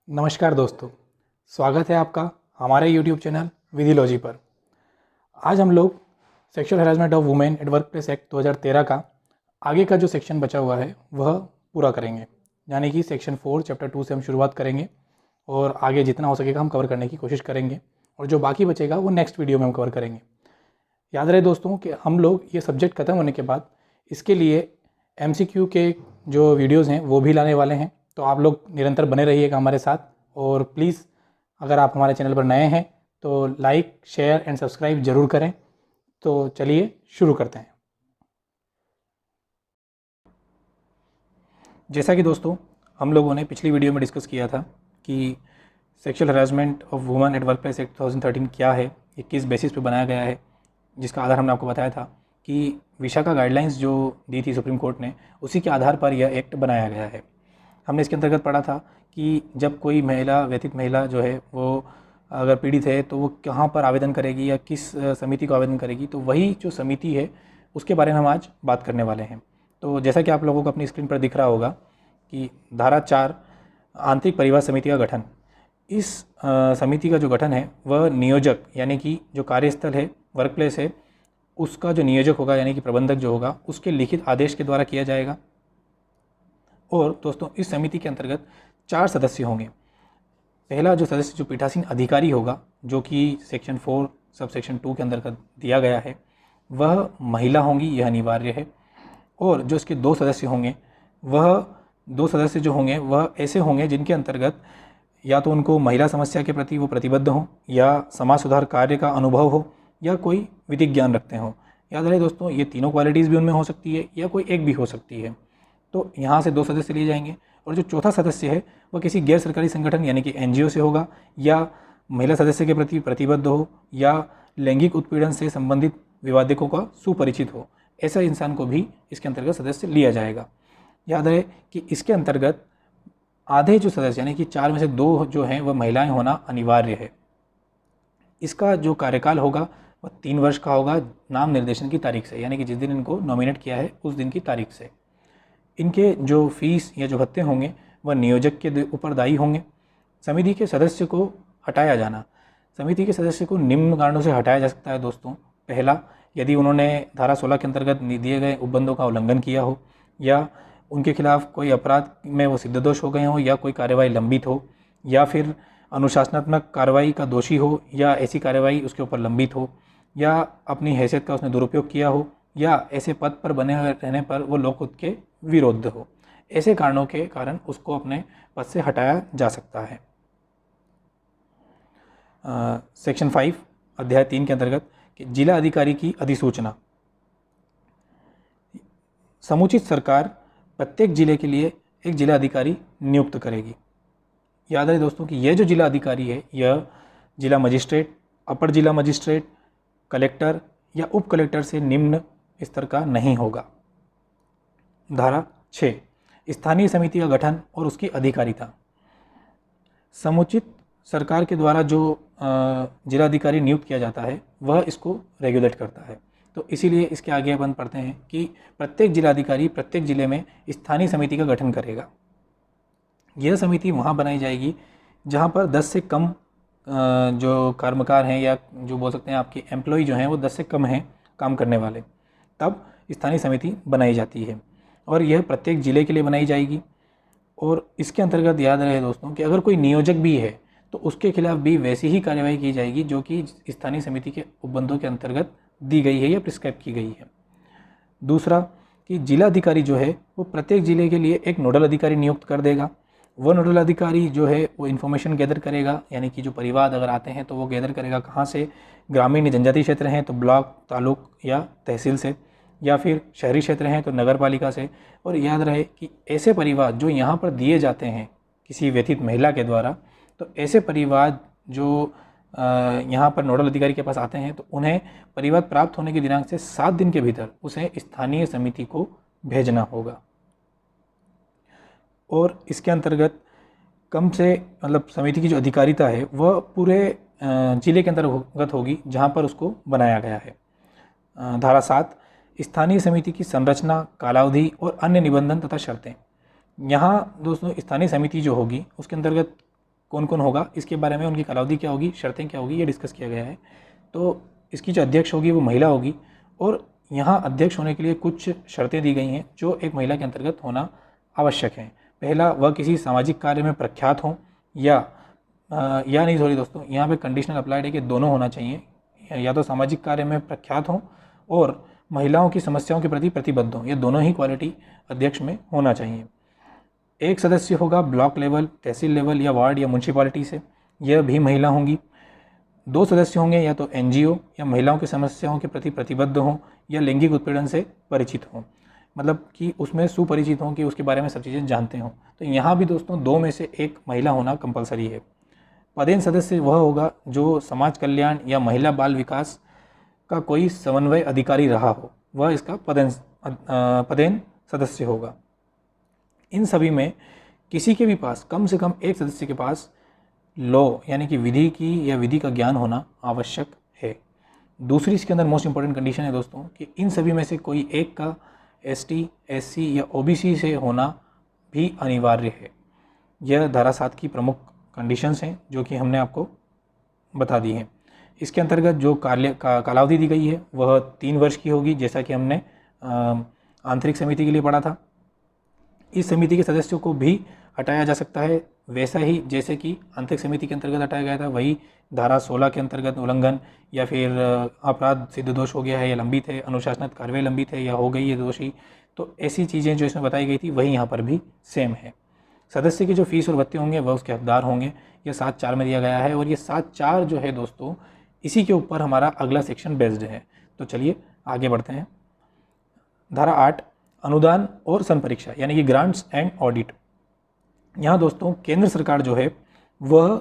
नमस्कार दोस्तों, स्वागत है आपका हमारे YouTube चैनल विधिलॉजी पर। आज हम लोग sexual harassment of women at work place act 2013 का आगे का जो सेक्शन बचा हुआ है वह पूरा करेंगे, यानी कि सेक्शन 4 चैप्टर 2 से हम शुरुआत करेंगे और आगे जितना हो सकेगा हम कवर करने की कोशिश करेंगे और जो बाकी बचेगा वो नेक्स्ट वीडियो में हम कवर करेंगे। याद रहे दोस्तों कि हम लोग ये सब्जेक्ट ख़त्म होने के बाद इसके लिए MCQ के जो वीडियोज़ हैं वो भी लाने वाले हैं, तो आप लोग निरंतर बने रहिएगा हमारे साथ। और प्लीज़ अगर आप हमारे चैनल पर नए हैं तो लाइक, शेयर एंड सब्सक्राइब ज़रूर करें। तो चलिए शुरू करते हैं। जैसा कि दोस्तों हम लोगों ने पिछली वीडियो में डिस्कस किया था कि sexual harassment of women at work place act 2013 क्या है, ये किस बेसिस पे बनाया गया है, जिसका आधार हमने आपको बताया था कि विशाखा गाइडलाइंस जो दी थी सुप्रीम कोर्ट ने, उसी के आधार पर यह एक्ट बनाया गया है। हमने इसके अंतर्गत पढ़ा था कि जब कोई व्यथित महिला जो है वो अगर पीड़ित है तो वो कहाँ पर आवेदन करेगी या किस समिति को आवेदन करेगी, तो वही जो समिति है उसके बारे में हम आज बात करने वाले हैं। तो जैसा कि आप लोगों को अपनी स्क्रीन पर दिख रहा होगा कि धारा 4 आंतरिक परिवार समिति का गठन, इस समिति का जो गठन है वह नियोजक यानी कि जो कार्यस्थल है, वर्क प्लेस है, उसका जो नियोजक होगा यानी कि प्रबंधक जो होगा उसके लिखित आदेश के द्वारा किया जाएगा। और दोस्तों इस समिति के अंतर्गत 4 सदस्य होंगे। पहला जो सदस्य जो पीठासीन अधिकारी होगा, जो कि सेक्शन 4 सब सेक्शन 2 के अंतर्गत दिया गया है, वह महिला होंगी, यह अनिवार्य है। और जो इसके 2 सदस्य होंगे, वह 2 सदस्य जो होंगे वह ऐसे होंगे जिनके अंतर्गत या तो उनको महिला समस्या के प्रति वो प्रतिबद्ध हों, या समाज सुधार कार्य का अनुभव हो, या कोई विधिक ज्ञान रखते हों। याद रहे दोस्तों, ये तीनों क्वालिटीज़ भी उनमें हो सकती है या कोई एक भी हो सकती है। तो यहाँ से 2 सदस्य लिए जाएंगे। और जो चौथा सदस्य है वह किसी गैर सरकारी संगठन यानी कि NGO से होगा, या महिला सदस्य के प्रति प्रतिबद्ध हो, या लैंगिक उत्पीड़न से संबंधित विवादकों का सुपरिचित हो। ऐसा इंसान को भी इसके अंतर्गत सदस्य लिया जाएगा। याद रहे कि इसके अंतर्गत आधे जो सदस्य यानी कि 4 में से 2 जो हैं वह महिलाएं होना अनिवार्य है। इसका जो कार्यकाल होगा वह 3 वर्ष का होगा, नाम निर्देशन की तारीख से, यानी कि जिस दिन इनको नॉमिनेट किया है उस दिन की तारीख से। इनके जो फीस या जो भत्ते होंगे वह नियोजक के ऊपर दायी होंगे। समिति के सदस्य को हटाया जाना, समिति के सदस्य को निम्न कारणों से हटाया जा सकता है दोस्तों। पहला, यदि उन्होंने धारा 16 के अंतर्गत दिए गए उपबंधों का उल्लंघन किया हो, या उनके खिलाफ कोई अपराध में वो सिद्धदोष हो गए हों, या कोई कार्यवाही लंबित हो, या फिर अनुशासनात्मक कार्रवाई का दोषी हो, या ऐसी कार्यवाही उसके ऊपर लंबित हो, या अपनी हैसियत का उसने दुरुपयोग किया हो, या ऐसे पद पर बने रहने पर वो लोकहित के विरुद्ध हो। ऐसे कारणों के कारण उसको अपने पद से हटाया जा सकता है। सेक्शन 5 अध्याय 3 के अंतर्गत कि जिला अधिकारी की अधिसूचना, समुचित सरकार प्रत्येक जिले के लिए एक जिला अधिकारी नियुक्त करेगी। याद रहे दोस्तों कि यह जो जिला अधिकारी है यह जिला मजिस्ट्रेट, अपर जिला मजिस्ट्रेट, कलेक्टर या उप कलेक्टर से निम्न स्तर का नहीं होगा। धारा 6 स्थानीय समिति का गठन और उसकी अधिकारिता, समुचित सरकार के द्वारा जो जिला अधिकारी नियुक्त किया जाता है वह इसको रेगुलेट करता है। तो इसीलिए इसके आगे अपन पढ़ते हैं कि प्रत्येक जिलाधिकारी प्रत्येक जिले में स्थानीय समिति का गठन करेगा। यह समिति वहाँ बनाई जाएगी जहाँ पर 10 से कम जो कर्मकार हैं, या जो बोल सकते हैं आपके एम्प्लॉय जो हैं वो 10 से कम हैं काम करने वाले, तब स्थानीय समिति बनाई जाती है। और यह प्रत्येक ज़िले के लिए बनाई जाएगी। और इसके अंतर्गत याद रहे दोस्तों कि अगर कोई नियोजक भी है तो उसके खिलाफ भी वैसी ही कार्यवाही की जाएगी जो कि स्थानीय समिति के उपबंधों के अंतर्गत दी गई है या प्रिस्क्राइब की गई है। दूसरा कि जिला अधिकारी जो है वो प्रत्येक ज़िले के लिए एक नोडल अधिकारी नियुक्त कर देगा। वह नोडल अधिकारी जो है वो इन्फॉर्मेशन गैदर करेगा, यानी कि जो परिवाद अगर आते हैं तो वो गैदर करेगा कहाँ से, ग्रामीण जनजातीय क्षेत्र हैं तो ब्लॉक, तालुक या तहसील से, या फिर शहरी क्षेत्र हैं तो नगर पालिका से। और याद रहे कि ऐसे परिवाद जो यहाँ पर दिए जाते हैं किसी व्यथित महिला के द्वारा, तो ऐसे परिवाद जो यहाँ पर नोडल अधिकारी के पास आते हैं तो उन्हें परिवाद प्राप्त होने के दिनांक से 7 दिन के भीतर उसे स्थानीय समिति को भेजना होगा। और इसके अंतर्गत कम से समिति की जो अधिकारिता है वह पूरे जिले के अंतर्गत होगी जहाँ पर उसको बनाया गया है। धारा 7 स्थानीय समिति की संरचना, कालावधि और अन्य निबंधन तथा शर्तें। यहाँ दोस्तों स्थानीय समिति जो होगी उसके अंतर्गत कौन कौन होगा, इसके बारे में, उनकी कालावधि क्या होगी, शर्तें क्या होगी, ये डिस्कस किया गया है। तो इसकी जो अध्यक्ष होगी वो महिला होगी, और यहाँ अध्यक्ष होने के लिए कुछ शर्तें दी गई हैं जो एक महिला के अंतर्गत होना आवश्यक है। पहला, वह किसी सामाजिक कार्य में प्रख्यात हो, या नहीं सॉरी दोस्तों, यहाँ पे कंडीशनल अप्लाइड है कि दोनों होना चाहिए, या तो सामाजिक कार्य में प्रख्यात हो और महिलाओं की समस्याओं के प्रति प्रतिबद्ध हो, ये दोनों ही क्वालिटी अध्यक्ष में होना चाहिए। एक सदस्य होगा ब्लॉक लेवल, तहसील लेवल या वार्ड या म्यूनसिपालिटी से, यह भी महिला होंगी। 2 सदस्य होंगे या तो एनजीओ या महिलाओं की समस्याओं के प्रति प्रतिबद्ध हों या लैंगिक उत्पीड़न से परिचित हों, मतलब कि उसमें सुपरिचित हों, कि उसके बारे में सब चीज़ें जानते हों। तो यहाँ भी दोस्तों 2 में से एक महिला होना कंपलसरी है। पदेन सदस्य वह होगा जो समाज कल्याण या महिला बाल विकास का कोई समन्वय अधिकारी रहा हो, वह इसका पदेन सदस्य होगा। इन सभी में किसी के भी पास कम से कम एक सदस्य के पास लॉ यानी कि विधि की या विधि का ज्ञान होना आवश्यक है। दूसरी इसके अंदर मोस्ट इंपॉर्टेंट कंडीशन है दोस्तों कि इन सभी में से कोई एक का एसटी, एससी या ओबीसी से होना भी अनिवार्य है। यह धारा 7 की प्रमुख कंडीशंस हैं जो कि हमने आपको बता दी हैं। इसके अंतर्गत जो कालावधि दी गई है वह 3 वर्ष की होगी, जैसा कि हमने आंतरिक समिति के लिए पढ़ा था। इस समिति के सदस्यों को भी हटाया जा सकता है, वैसा ही जैसे कि आंतरिक समिति के अंतर्गत हटाया गया था, वही धारा 16 के अंतर्गत उल्लंघन या फिर अपराध सिद्ध दोष हो गया है या लंबित है, अनुशासनात्मक कार्रवाई लंबित है या हो गई है दोषी, तो ऐसी चीज़ें जो इसमें बताई गई थी वही यहाँ पर भी सेम है। सदस्य की जो फीस और भत्ते होंगे वह उसके हकदार होंगे, यह 7.4 में दिया गया है, और ये 7.4 जो है दोस्तों इसी के ऊपर हमारा अगला सेक्शन बेस्ड है। तो चलिए आगे बढ़ते हैं। धारा 8 अनुदान और संपरीक्षा यानी कि ग्रांट्स एंड ऑडिट। यहाँ दोस्तों केंद्र सरकार जो है वह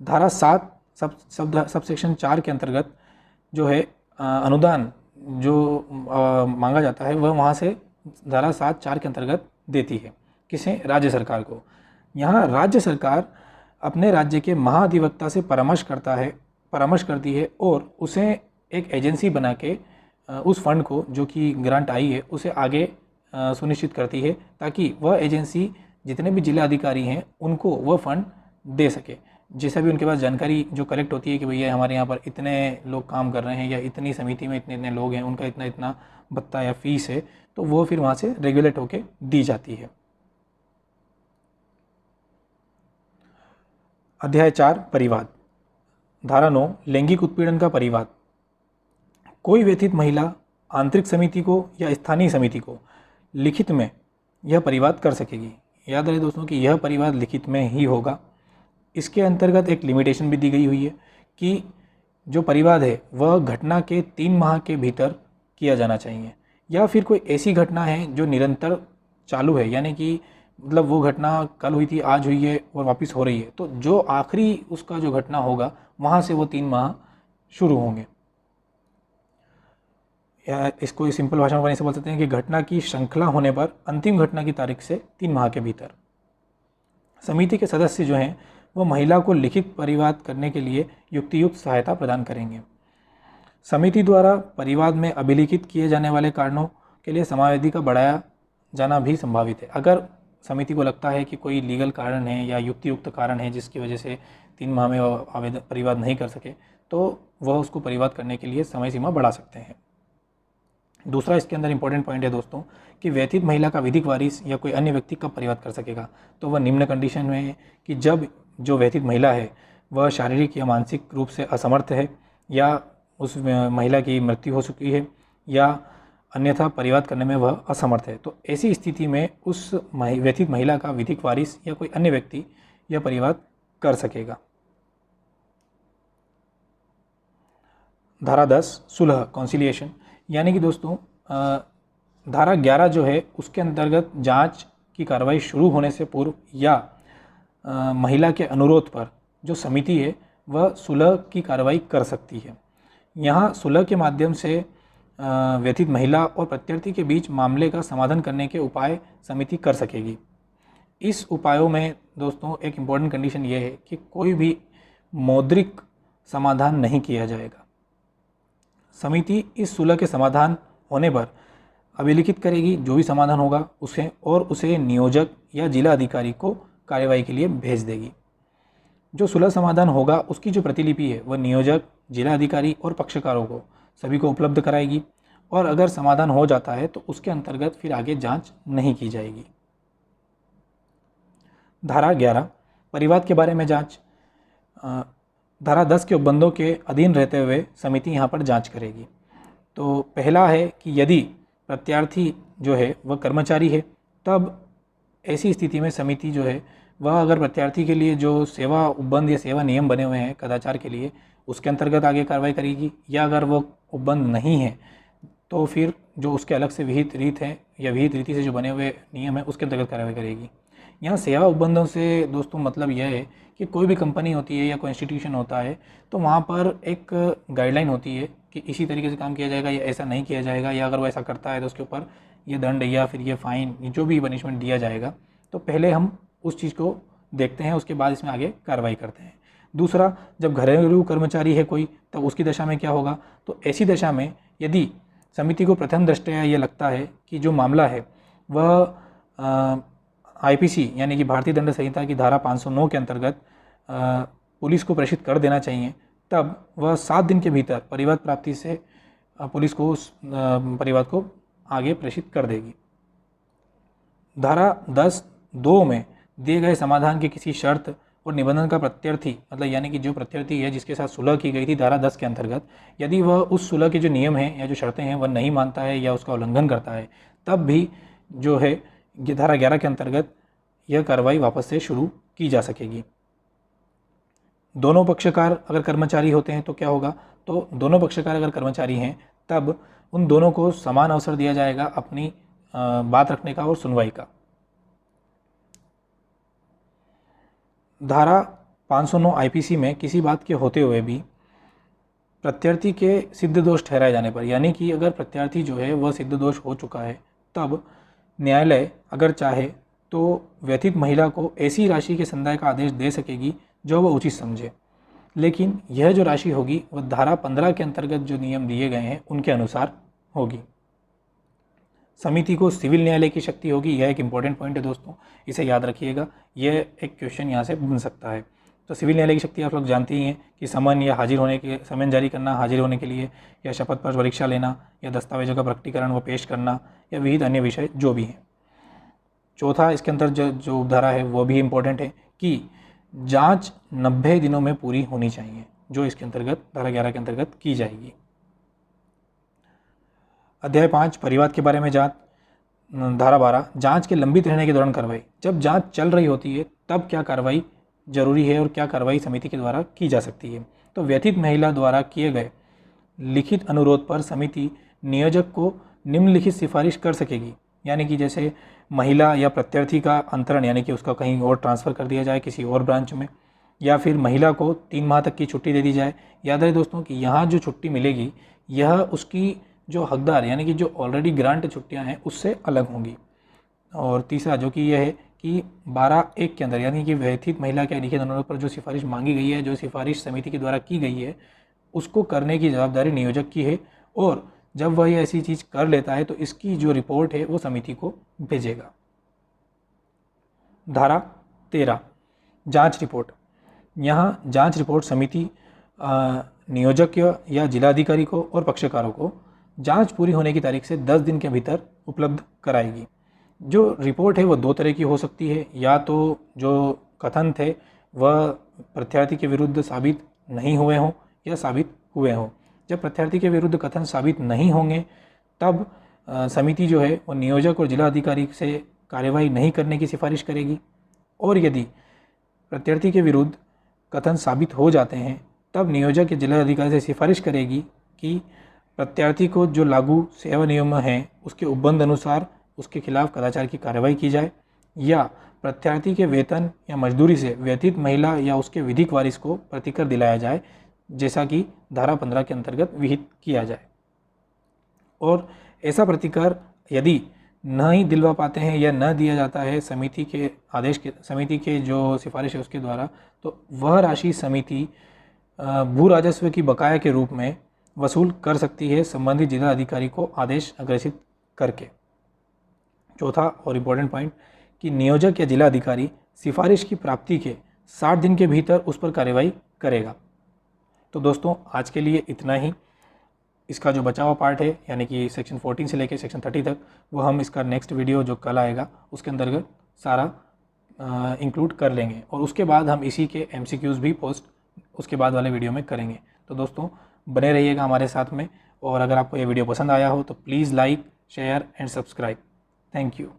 धारा 7 सब सेक्शन 4 के अंतर्गत जो है अनुदान जो मांगा जाता है वह वहाँ से धारा 7.4 के अंतर्गत देती है। किसे? राज्य सरकार को। यहाँ राज्य सरकार अपने राज्य के महाधिवक्ता से परामर्श करती है और उसे एक एजेंसी बना के उस फंड को जो कि ग्रांट आई है उसे आगे सुनिश्चित करती है, ताकि वह एजेंसी जितने भी जिला अधिकारी हैं उनको वह फंड दे सके। जैसा भी उनके पास जानकारी जो कलेक्ट होती है कि भैया हमारे यहाँ पर इतने लोग काम कर रहे हैं या इतनी समिति में इतने इतने लोग हैं, उनका इतना इतना भत्ता या फीस है, तो वो फिर वहाँ से रेगुलेट होके दी जाती है। अध्याय 4 परिवाद। धारा 9 लैंगिक उत्पीड़न का परिवाद। कोई व्यथित महिला आंतरिक समिति को या स्थानीय समिति को लिखित में यह परिवाद कर सकेगी। याद रहे दोस्तों कि यह परिवाद लिखित में ही होगा। इसके अंतर्गत एक लिमिटेशन भी दी गई हुई है कि जो परिवाद है वह घटना के 3 माह के भीतर किया जाना चाहिए, या फिर कोई ऐसी घटना है जो निरंतर चालू है, यानी कि मतलब वो घटना कल हुई थी, आज हुई है और वापस हो रही है, तो जो आखिरी उसका जो घटना होगा वहाँ से वो 3 माह शुरू होंगे। या इसको सिंपल भाषा में ऐसे बोल सकते हैं कि घटना की श्रृंखला होने पर अंतिम घटना की तारीख से 3 माह के भीतर समिति के सदस्य जो हैं वो महिला को लिखित परिवाद करने के लिए युक्तियुक्त सहायता प्रदान करेंगे। समिति द्वारा परिवाद में अभिलिखित किए जाने वाले कारणों के लिए समयावधि का बढ़ाया जाना भी संभावित है। अगर समिति को लगता है कि कोई लीगल कारण है या युक्तियुक्त कारण है जिसकी वजह से 3 माह में आवेदन परिवाद नहीं कर सके, तो वह उसको परिवाद करने के लिए समय सीमा बढ़ा सकते हैं। दूसरा इसके अंदर इंपॉर्टेंट पॉइंट है दोस्तों कि व्यथित महिला का विधिक वारिस या कोई अन्य व्यक्ति कब परिवाद कर सकेगा, तो वह निम्न कंडीशन में है कि जब जो व्यथित महिला है वह शारीरिक या मानसिक रूप से असमर्थ है, या उस महिला की मृत्यु हो चुकी है, या अन्यथा परिवाद करने में वह असमर्थ है। तो ऐसी स्थिति में उस व्यथित महिला का विधिक वारिस या कोई अन्य व्यक्ति यह परिवाद कर सकेगा। धारा 10 सुलह कॉन्सिलिएशन, यानी कि दोस्तों धारा 11 जो है उसके अंतर्गत जांच की कार्रवाई शुरू होने से पूर्व या महिला के अनुरोध पर जो समिति है वह सुलह की कार्रवाई कर सकती है। यहाँ सुलह के माध्यम से व्यथित महिला और प्रत्यार्थी के बीच मामले का समाधान करने के उपाय समिति कर सकेगी। इस उपायों में दोस्तों एक इम्पॉर्टेंट कंडीशन ये है कि कोई भी मौद्रिक समाधान नहीं किया जाएगा। समिति इस सुलह के समाधान होने पर अभिलिखित करेगी जो भी समाधान होगा उसे, और उसे नियोजक या जिला अधिकारी को कार्यवाही के लिए भेज देगी। जो सुलह समाधान होगा उसकी जो प्रतिलिपि है वह नियोजक, जिला अधिकारी और पक्षकारों को सभी को उपलब्ध कराएगी, और अगर समाधान हो जाता है तो उसके अंतर्गत फिर आगे जांच नहीं की जाएगी। धारा 11 परिवाद के बारे में जांच। धारा 10 के उपबंधों के अधीन रहते हुए समिति यहाँ पर जांच करेगी। तो पहला है कि यदि प्रत्यार्थी जो है वह कर्मचारी है, तब ऐसी स्थिति में समिति जो है वह अगर प्रत्यार्थी के लिए जो सेवा उपबंध या सेवा नियम बने हुए हैं कदाचार के लिए, उसके अंतर्गत आगे कार्रवाई करेगी, या अगर वो उपबंध नहीं है तो फिर जो उसके अलग से विहित रीत है या विहित रीति से जो बने हुए नियम है उसके अंतर्गत कार्रवाई करेगी। यहाँ सेवा उपबंधों से दोस्तों मतलब यह है कि कोई भी कंपनी होती है या कोई इंस्टीट्यूशन होता है तो वहाँ पर एक गाइडलाइन होती है कि इसी तरीके से काम किया जाएगा या ऐसा नहीं किया जाएगा, या अगर वो ऐसा करता है तो उसके ऊपर ये दंड या फिर ये फाइन जो भी पनिशमेंट दिया जाएगा। तो पहले हम उस चीज़ को देखते हैं, उसके बाद इसमें आगे कार्रवाई करते हैं। दूसरा, जब घरेलू कर्मचारी है कोई, तब उसकी दशा में क्या होगा? तो ऐसी दशा में यदि समिति को प्रथम दृष्टया ये लगता है कि जो मामला है वह आईपीसी यानी कि भारतीय दंड संहिता की धारा 509 के अंतर्गत पुलिस को प्रेषित कर देना चाहिए, तब वह 7 दिन के भीतर परिवाद प्राप्ति से पुलिस को उस परिवाद को आगे प्रेषित कर देगी। धारा 10(2) में दिए गए समाधान के किसी शर्त और निबंधन का प्रत्यर्थी मतलब यानी कि जो प्रत्यर्थी है जिसके साथ सुलह की गई थी धारा 10 के अंतर्गत, यदि वह उस सुलह के जो नियम हैं या जो शर्तें हैं वह नहीं मानता है या उसका उल्लंघन करता है, तब भी जो है ये धारा 11 के अंतर्गत यह कार्रवाई वापस से शुरू की जा सकेगी। दोनों पक्षकार अगर कर्मचारी होते हैं तो क्या होगा? तो दोनों पक्षकार अगर कर्मचारी हैं तब उन दोनों को समान अवसर दिया जाएगा अपनी बात रखने का और सुनवाई का। धारा 509 आईपीसी में किसी बात के होते हुए भी प्रत्यार्थी के सिद्ध दोष ठहराए जाने पर, यानी कि अगर प्रत्यार्थी जो है वह सिद्ध दोष हो चुका है, तब न्यायालय अगर चाहे तो व्यथित महिला को ऐसी राशि के संदाय का आदेश दे सकेगी जो वह उचित समझे, लेकिन यह जो राशि होगी वह धारा 15 के अंतर्गत जो नियम दिए गए हैं उनके अनुसार होगी। समिति को सिविल न्यायालय की शक्ति होगी, यह एक इंपॉर्टेंट पॉइंट है दोस्तों, इसे याद रखिएगा, यह एक क्वेश्चन यहाँ से बन सकता है। तो सिविल न्यायालय की शक्ति आप लोग जानते ही हैं कि समन या हाजिर होने के समन जारी करना हाजिर होने के लिए, या शपथ पर परीक्षा लेना, या दस्तावेजों का प्रकटीकरण व पेश करना, या विविध अन्य विषय जो भी हैं। चौथा इसके अंदर जो उपधारा है वो भी इम्पोर्टेंट है कि जांच 90 दिनों में पूरी होनी चाहिए, जो इसके अंतर्गत धारा 11 के अंतर्गत की जाएगी। अध्याय 5 परिवाद के बारे में जांच। धारा 12 जांच के लंबित रहने के दौरान कार्रवाई। जब जांच चल रही होती है तब क्या कार्रवाई जरूरी है और क्या कार्रवाई समिति के द्वारा की जा सकती है। तो व्यथित महिला द्वारा किए गए लिखित अनुरोध पर समिति नियोजक को निम्नलिखित सिफारिश कर सकेगी, यानी कि जैसे महिला या प्रत्यार्थी का अंतरण यानी कि उसका कहीं और ट्रांसफ़र कर दिया जाए किसी और ब्रांच में, या फिर महिला को 3 माह तक की छुट्टी दे दी जाए। याद रहे दोस्तों कि यहाँ जो छुट्टी मिलेगी यह उसकी जो हकदार यानी कि जो ऑलरेडी ग्रांट छुट्टियाँ हैं उससे अलग होंगी। और तीसरा जो कि यह है कि 12(1) के अंदर यानी कि व्यथित महिला के लिखित अनुरोध पर जो सिफारिश मांगी गई है, जो सिफारिश समिति के द्वारा की गई है, उसको करने की जवाबदारी नियोजक की है, और जब वह ऐसी चीज़ कर लेता है तो इसकी जो रिपोर्ट है वो समिति को भेजेगा। धारा 13 जांच रिपोर्ट। यहाँ जांच रिपोर्ट समिति नियोजक या जिलाधिकारी को और पक्षकारों को जांच पूरी होने की तारीख से 10 दिन के भीतर उपलब्ध कराएगी। जो रिपोर्ट है वह 2 तरह की हो सकती है, या तो जो कथन थे वह प्रत्यार्थी के विरुद्ध साबित नहीं हुए हों या साबित हुए हों। जब प्रत्यार्थी के विरुद्ध कथन साबित नहीं होंगे तब समिति जो है वो नियोजक और जिला अधिकारी से कार्यवाही नहीं करने की सिफारिश करेगी, और यदि प्रत्यार्थी के विरुद्ध कथन साबित हो जाते हैं तब नियोजक या जिला अधिकारी से सिफारिश करेगी कि प्रत्यार्थी को जो लागू सेवा नियम हैं उसके उपबंध अनुसार उसके खिलाफ कदाचार की कार्रवाई की जाए, या प्रत्यार्थी के वेतन या मजदूरी से व्यतीत महिला या उसके विधिक वारिस को प्रतिकर दिलाया जाए, जैसा कि धारा 15 के अंतर्गत विहित किया जाए। और ऐसा प्रतिकर यदि न ही दिलवा पाते हैं या न दिया जाता है समिति के आदेश के समिति के जो सिफारिश है उसके द्वारा, तो वह राशि समिति भू राजस्व की बकाया के रूप में वसूल कर सकती है संबंधित जिला अधिकारी को आदेश अग्रेसित करके। चौथा और इम्पोर्टेंट पॉइंट कि नियोजक या जिला अधिकारी सिफारिश की प्राप्ति के 60 दिन के भीतर उस पर कार्रवाई करेगा। तो दोस्तों आज के लिए इतना ही। इसका जो बचा हुआ पार्ट है यानी कि सेक्शन 14 से लेकर सेक्शन 30 तक, वो हम इसका नेक्स्ट वीडियो जो कल आएगा उसके अंतर्गत सारा इंक्लूड कर लेंगे, और उसके बाद हम इसी के MCQs भी पोस्ट उसके बाद वाले वीडियो में करेंगे। तो दोस्तों बने रहिएगा हमारे साथ में, और अगर आपको ये वीडियो पसंद आया हो तो please like, share and subscribe. Thank you.